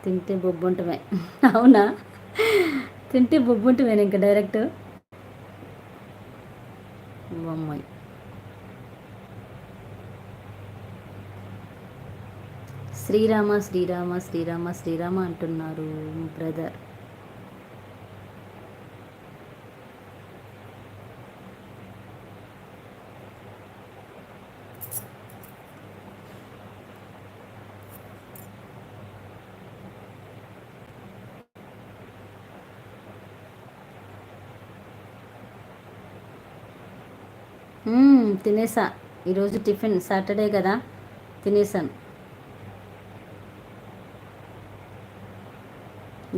తింటే బొబ్బుంటమే. అవునా? తింటే బొబ్బుంటమేనా ఇంక డైరెక్ట్? బొమ్మాయి. శ్రీరామ శ్రీరామ శ్రీరామ శ్రీరామ అంటున్నారు బ్రదర్. తినేసా. ఈరోజు టిఫిన్ సాటర్డే కదా, తినేసాను.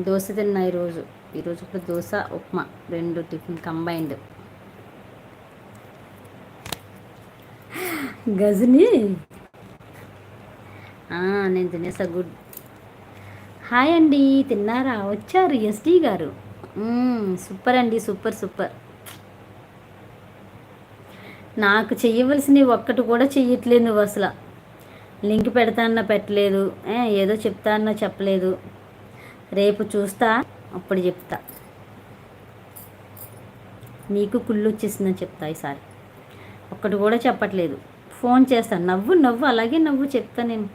దోశ తిన్నా ఈరోజు కూడా దోశ ఉప్మా 2 టిఫిన్ కంబైన్డ్. గజని నేను తినేసా. గుడ్. హాయ్ అండి, తిన్నారా? వచ్చారు ఎస్డి గారు. సూపర్ అండి, సూపర్ సూపర్. నాకు చెయ్యవలసినవి ఒక్కటి కూడా చెయ్యట్లేదు నువ్వు అసలు. లింక్ పెడతాన్నా పెట్టలేదు, ఏదో చెప్తాన్నా చెప్పలేదు. రేపు చూస్తా, అప్పుడు చెప్తా. నీకు కుళ్ళు వచ్చేసిందని చెప్తా ఈసారి. ఒక్కటి కూడా చెప్పట్లేదు. ఫోన్ చేస్తాను. నవ్వు నవ్వు, అలాగే నవ్వు, చెప్తా నేను.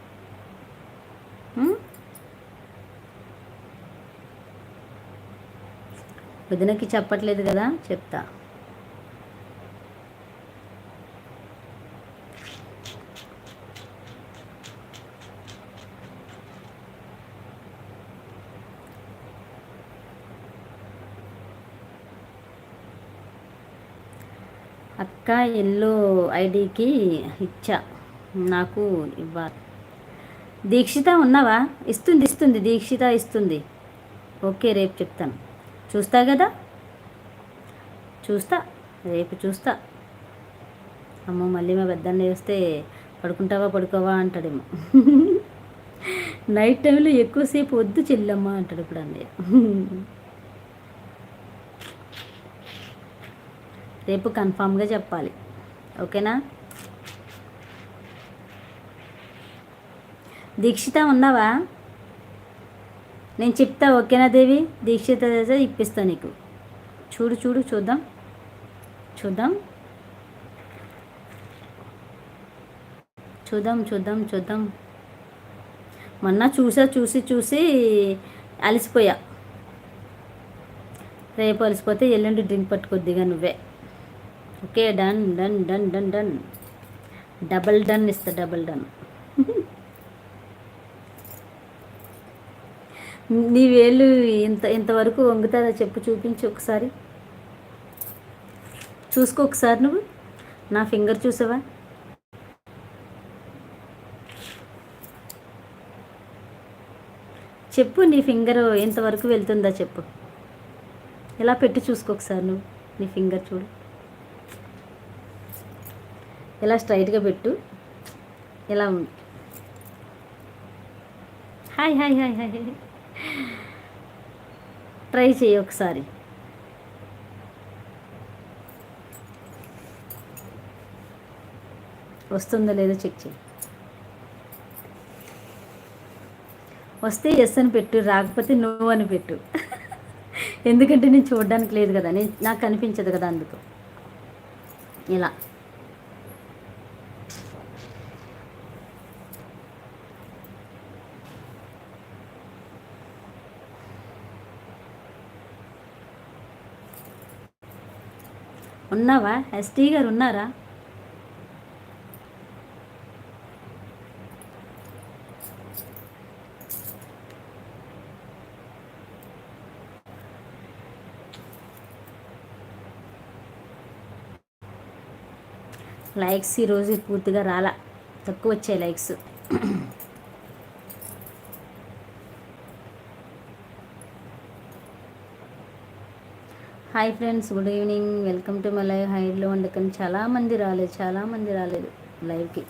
వదినకి చెప్పట్లేదు కదా, చెప్తా. అక్క ఎల్లో ఐడికి ఇచ్చా, నాకు ఇవ్వాలి. దీక్షిత ఉన్నావా? ఇస్తుంది దీక్షిత ఇస్తుంది. ఓకే, రేపు చెప్తాను. చూస్తా కదా, చూస్తా, రేపు చూస్తా. అమ్మో, మళ్ళీ మా పెద్దన్న వేస్తే పడుకుంటావా పడుకోవా అంటాడేమో. నైట్ టైంలో ఎక్కువసేపు వద్దు చెల్లమ్మ అంటాడు ఇప్పుడు అన్నయ్య. రేపు కన్ఫామ్గా చెప్పాలి, ఓకేనా? దీక్షిత ఉన్నావా? నేను చెప్తా, ఓకేనా దేవి? దీక్షిత ఇప్పిస్తా నీకు. చూడు చూడు, చూద్దాం చూద్దాం చూద్దాం చూద్దాం చూద్దాం. మొన్న చూసి అలసిపోయా. రేపు అలసిపోతే ఎల్లుండి డ్రింక్ పట్టుకొద్దిగా నువ్వే. Okay, done done done done done. Double done ఇస్తా, డబల్ డన్. నీ వేళ్ళు ఇంతవరకు వంగుతారా చెప్పు, చూపించు ఒకసారి. చూసుకో ఒకసారి నువ్వు. నా ఫింగర్ చూసావా? చెప్పు, నీ ఫింగర్ ఎంతవరకు వెళ్తుందా చెప్పు. ఇలా పెట్టి చూసుకో ఒకసారి నువ్వు. నీ ఫింగర్ చూడు, ఇలా స్ట్రైట్గా పెట్టు. ఇలా ఉంది. Hi hi hi hi. Try చేయి ఒకసారి. వస్తుందో లేదో చెక్ చేయి. వస్తే ఎస్ అని పెట్టు, రాకపోతే నో అని పెట్టు. ఎందుకంటే నేను చూడడానికి లేదు కదా, నాకు కనిపించదు కదా, అందుకు. ఇలా ఉన్నావా? ఎస్టీ గారు ఉన్నారా? లైక్స్ ఈరోజు పూర్తిగా రాలా, తక్కువ వచ్చాయి likes. Hi friends, good evening, welcome to my live. హైడ్లో వండుకొని చాలామంది రాలేదు లైవ్కి.